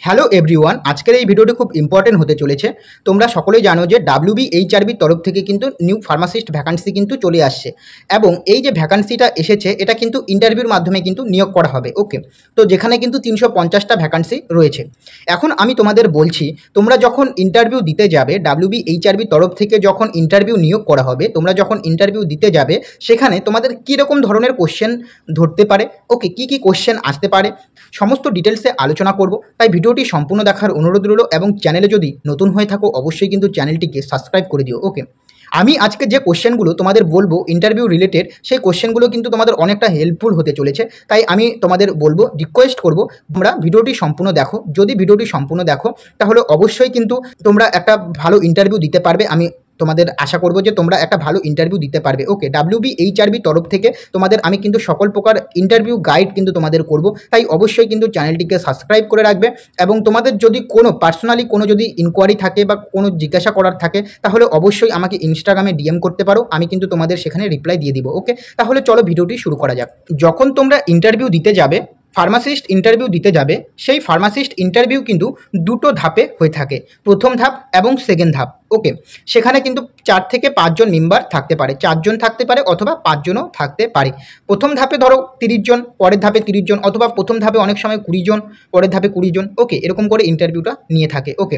Hello everyone, আজকের এই ভিডিওটি খুব ইম্পর্টেন্ট হতে চলেছে। তোমরা সকলেই জানো যে WBHRB তরফ থেকে কিন্তু নিউ ফার্মাসিস্ট ভ্যাকান্সি কিন্তু চলে আসছে এবং এই যে ভ্যাকান্সিটা এসেছে এটা কিন্তু ইন্টারভিউর মাধ্যমে কিন্তু নিয়োগ করা হবে। ওকে, তো যেখানে কিন্তু 350টা ভ্যাকান্সি রয়েছে। এখন আমি তোমাদের বলছি, তোমরা যখন ইন্টারভিউ দিতে যাবে, WBHRB তরফ থেকে যখন ইন্টারভিউ নিয়োগ করা হবে, তোমরা যখন ইন্টারভিউ দিতে যাবে সেখানে তোমাদের কীরকম ধরনের কোশ্চেন ধরতে পারে, ওকে, কী কী কোশ্চেন আসতে পারে, সমস্ত ডিটেলসে আলোচনা করব। তাই ভিডিওটি সম্পূর্ণ দেখার অনুরোধ রইল এবং চ্যানেলে যদি নতুন হয়ে থাকো অবশ্যই কিন্তু চ্যানেলটিকে সাবস্ক্রাইব করে দিও। ওকে, আমি আজকে যে কোশ্চেনগুলো তোমাদের বলবো ইন্টারভিউ রিলেটেড, সেই কোশ্চেনগুলো কিন্তু তোমাদের অনেকটা হেল্পফুল হতে চলেছে। তাই আমি তোমাদের বলবো, রিকোয়েস্ট করব, তোমরা ভিডিওটি সম্পূর্ণ দেখো। যদি ভিডিওটি সম্পূর্ণ দেখো তাহলে অবশ্যই কিন্তু তোমরা একটা ভালো ইন্টারভিউ দিতে পারবে। আমি তোমাদের আশা করব যে তোমরা একটা ভালো ইন্টারভিউ দিতে পারবে। ওকে, WBHRB তরফ থেকে তোমাদের আমি কিন্তু সকল প্রকার ইন্টারভিউ গাইড কিন্তু তোমাদের করব। তাই অবশ্যই কিন্তু চ্যানেলটিকে সাবস্ক্রাইব করে রাখবে এবং তোমাদের যদি কোনো পার্সোনালি কোনো যদি ইনকোয়ারি থাকে বা কোনো জিজ্ঞাসা করার থাকে তাহলে অবশ্যই আমাকে ইনস্টাগ্রামে DM করতে পারো, আমি কিন্তু তোমাদের সেখানে রিপ্লাই দিয়ে দিব। ওকে, তাহলে চলো ভিডিওটি শুরু করা যাক। যখন তোমরা ইন্টারভিউ দিতে যাবে, ফার্মাসিস্ট ইন্টারভিউ দিতে যাবে, সেই ফার্মাসিস্ট ইন্টারভিউ কিন্তু দুটো ধাপে হয়ে থাকে, প্রথম ধাপ এবং সেকেন্ড ধাপ। ওকে, সেখানে কিন্তু 4 থেকে 5 জন মেম্বার থাকতে পারে, 4 জন থাকতে পারে অথবা 5 জনও থাকতে পারে। প্রথম ধাপে ধরো 30 জন, পরের ধাপে 30 জন, অথবা প্রথম ধাপে অনেক সময় 20 জন, পরের ধাপে 20 জন। ওকে, এরকম করে ইন্টারভিউটা নিয়ে থাকে। ওকে,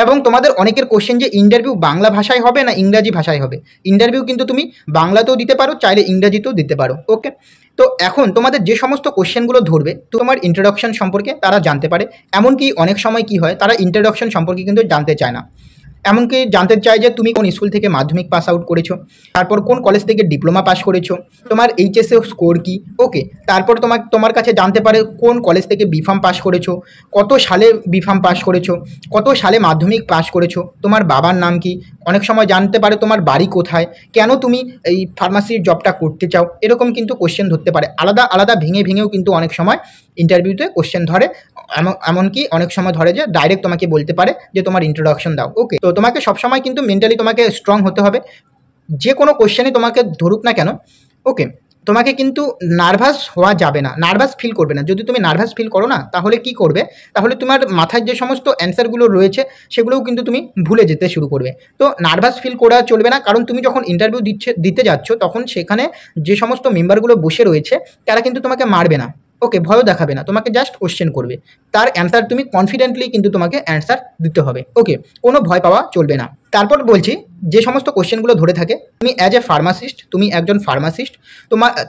এবং তোমাদের অনেকের কোশ্চেন যে ইন্টারভিউ বাংলা ভাষায় হবে না ইংরাজি ভাষায় হবে। ইন্টারভিউ কিন্তু তুমি বাংলাতেও দিতে পারো, চাইলে ইংরাজিতেও দিতে পারো। ওকে, তো এখন তোমাদের যে সমস্ত কোশ্চেনগুলো ধরবে তোমার ইন্ট্রোডাকশন সম্পর্কে তারা জানতে পারে। এমনকি অনেক সময় কি হয়, তারা ইন্ট্রোডাকশন সম্পর্কে কিন্তু জানতে চায় না, এমনকি জানতে চায় যে তুমি কোন স্কুল থেকে মাধ্যমিক পাস আউট করেছো, তারপর কোন কলেজ থেকে ডিপ্লোমা পাস করেছো, তোমার এইচএসএ স্কোর কি। ওকে, তারপর তোমার কাছে জানতে পারে কোন কলেজ থেকে বিফার্ম পাস করেছো, কত সালে বিফার্ম পাস করেছো, কত সালে মাধ্যমিক পাস করেছো, তোমার বাবার নাম কি। অনেক সময় জানতে পারে তোমার বাড়ি কোথায়, কেন তুমি এই ফার্মাসির জবটা করতে চাও। এরকম কিন্তু কোশ্চেন ধরতে পারে, আলাদা আলাদা ভেঙে ভেঙেও কিন্তু অনেক সময় ইন্টারভিউতে কোশ্চেন ধরে। এমনকি অনেক সময় ধরে যে ডাইরেক্ট তোমাকে বলতে পারে যে তোমার ইন্ট্রোডাকশন দাও। ওকে, তো তোমাকে সবসময় কিন্তু মেন্টালি তোমাকে স্ট্রং হতে হবে, যে কোনো কোশ্চেনই তোমাকে ধরুক না কেন। ওকে, তোমাকে কিন্তু নার্ভাস হওয়া যাবে না, নার্ভাস ফিল করবে না। যদি তুমি নার্ভাস ফিল করো না তাহলে কি করবে, তাহলে তোমার মাথায় যে সমস্ত অ্যান্সারগুলো রয়েছে সেগুলোও কিন্তু তুমি ভুলে যেতে শুরু করবে। তো নার্ভাস ফিল করা চলবে না, কারণ তুমি যখন ইন্টারভিউ দিতে যাচ্ছ তখন সেখানে যে সমস্ত মেম্বারগুলো বসে রয়েছে তারা কিন্তু তোমাকে মারবে না। ওকে, ভয়ও দেখাবে না, তোমাকে জাস্ট কোশ্চেন করবে, তার অ্যান্সার তুমি কনফিডেন্টলি কিন্তু তোমাকে অ্যান্সার দিতে হবে। ওকে, কোনো ভয় পাওয়া চলবে না। তারপর বলছি, যে সমস্ত কোশ্চেনগুলো ধরে থাকে, তুমি অ্যাজ এ ফার্মাসিস্ট, তুমি একজন ফার্মাসিস্ট,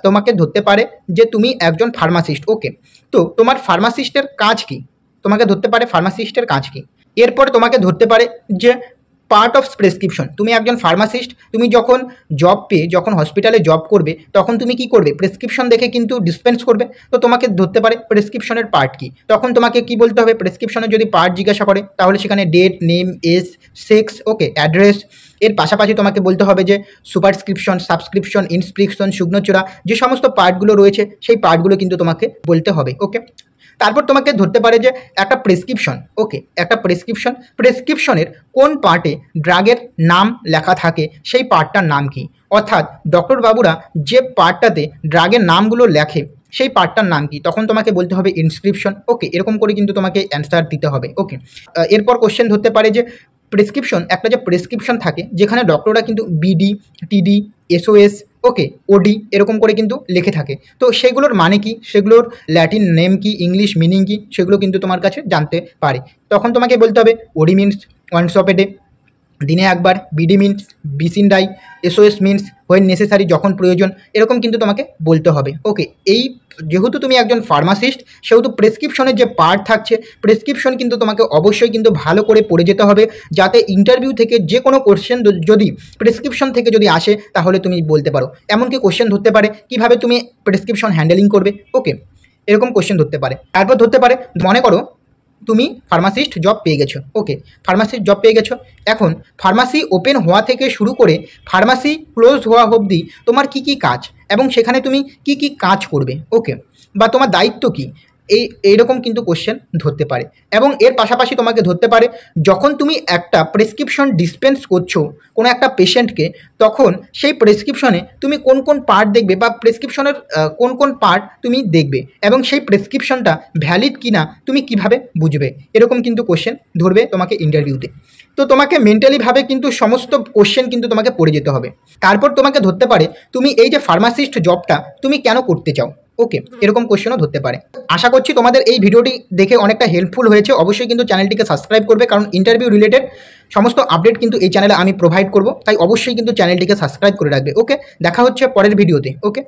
তোমাকে ধরতে পারে যে তুমি একজন ফার্মাসিস্ট। ওকে, তো তোমার ফার্মাসিস্টের কাজ কি, তোমাকে ধরতে পারে ফার্মাসিস্টের কাজ কি। এরপর তোমাকে ধরতে পারে যে পার্ট অফ প্রেসক্রিপশন, তুমি একজন ফার্মাসিস্ট, তুমি যখন জব পেয়ে যখন হসপিটালে জব করবে তখন তুমি কি করবে, প্রেসক্রিপশন দেখে কিন্তু ডিসপেন্স করবে। তো তোমাকে ধরতে পারে প্রেসক্রিপশনের পার্ট কি, তখন তোমাকে কি বলতে হবে, প্রেসক্রিপশনের যদি পার্ট জিজ্ঞাসা করে তাহলে সেখানে ডেট, নেম, এজ, সেক্স, ওকে, অ্যাড্রেস। এর পাশাপাশি তোমাকে বলতে হবে যে সুপারস্ক্রিপশন, সাবস্ক্রিপশন, ইনস্ক্রিপশন, শুকনোচোরা, যে সমস্ত পার্টগুলো রয়েছে সেই পার্টগুলো কিন্তু তোমাকে বলতে হবে। ওকে, তারপর তোমাকে ধরতে পারে যে একটা প্রেসক্রিপশন। ওকে, একটা প্রেসক্রিপশনের কোন পার্টে ড্রাগের নাম লেখা থাকে সেই পার্টটার নাম কি, অর্থাৎ ডক্টর বাবুরা যে পার্টটাতে ড্রাগের নামগুলো লেখে সেই পার্টটার নাম কি, তখন তোমাকে বলতে হবে ইনস্ক্রিপশন। ওকে, এরকম করে কিন্তু তোমাকে অ্যান্সার দিতে হবে। ওকে, এরপর কোশ্চেন ধরতে পারে যে প্রেসক্রিপশন, একটা যে প্রেসক্রিপশন থাকে যেখানে ডক্টররা কিন্তু BD, TD, SOS, ওকে, OD এরকম করে কিন্তু লিখে থাকে, তো সেগুলোর মানে কি, সেগুলোর ল্যাটিন নেম কি, ইংলিশ মিনিং কি, সেগুলো কিন্তু তোমার কাছে জানতে পারে। তখন তোমাকে বলতে হবে OD means once of a day, দিনে একবার, BD মিনস বিসিন ডাই, SOS মিনস হোয়েন নেসেসারি, যখন প্রয়োজন, এরকম কিন্তু তোমাকে বলতে হবে। ওকে, এই যেহেতু তুমি একজন ফার্মাসিস্ট সেহেতু প্রেসক্রিপশনের যে পার্ট থাকছে, প্রেসক্রিপশন কিন্তু তোমাকে অবশ্যই কিন্তু ভালো করে পড়ে যেতে হবে, যাতে ইন্টারভিউ থেকে যে কোনো কোশ্চেন যদি প্রেসক্রিপশন থেকে যদি আসে তাহলে তুমি বলতে পারো। এমনকি কোশ্চেন ধরতে পারে কিভাবে তুমি প্রেসক্রিপশন হ্যান্ডেলিং করবে। ওকে, এরকম কোশ্চেন ধরতে পারে। তারপর ধরতে পারে, মনে করো তুমি ফার্মাসিস্ট জব পেয়ে গেছো। ওকে, ফার্মাসিস্ট জব পেয়ে গেছো, এখন ফার্মাসি ওপেন হওয়া থেকে শুরু করে ফার্মাসি ক্লোজ হওয়া অবধি তোমার কি কি কাজ এবং সেখানে তুমি কি কি কাজ করবে। ওকে, বা তোমার দায়িত্ব কি, এইরকম কিন্তু কোশ্চেন ধরতে পারে। এবং এর পাশাপাশি তোমাকে ধরতে পারে যখন তুমি একটা প্রেসক্রিপশন ডিসপেন্স করছো কোনো একটা পেশেন্টকে, তখন সেই প্রেসক্রিপশনে তুমি কোন কোন পার্ট দেখবে বা প্রেসক্রিপশনের কোন কোন পার্ট তুমি দেখবে এবং সেই প্রেসক্রিপশনটা ভ্যালিড কিনা তুমি কিভাবে বুঝবে, এরকম কিন্তু কোশ্চেন ধরবে তোমাকে ইন্টারভিউতে। তো তোমাকে মেন্টালিভাবে কিন্তু সমস্ত কোশ্চেন কিন্তু তোমাকে পড়ে যেতে হবে। তারপর তোমাকে ধরতে পারে তুমি এই যে ফার্মাসিস্ট জবটা তুমি কেন করতে চাও, ওকে, এরকম কোশ্চেনও ধরতে পারে। আশা করছি তোমাদের এই ভিডিওটি দেখে অনেকটা হেল্পফুল হয়েছে। অবশ্যই কিন্তু চ্যানেলটিকে সাবস্ক্রাইব করবে, কারণ ইন্টারভিউ রিলেটেড সমস্ত আপডেট কিন্তু এই চ্যানেলে আমি প্রোভাইড করব, তাই অবশ্যই কিন্তু চ্যানেলটিকে সাবস্ক্রাইব করে রাখবে। ওকে, দেখা হচ্ছে পরের ভিডিওতে। ওকে।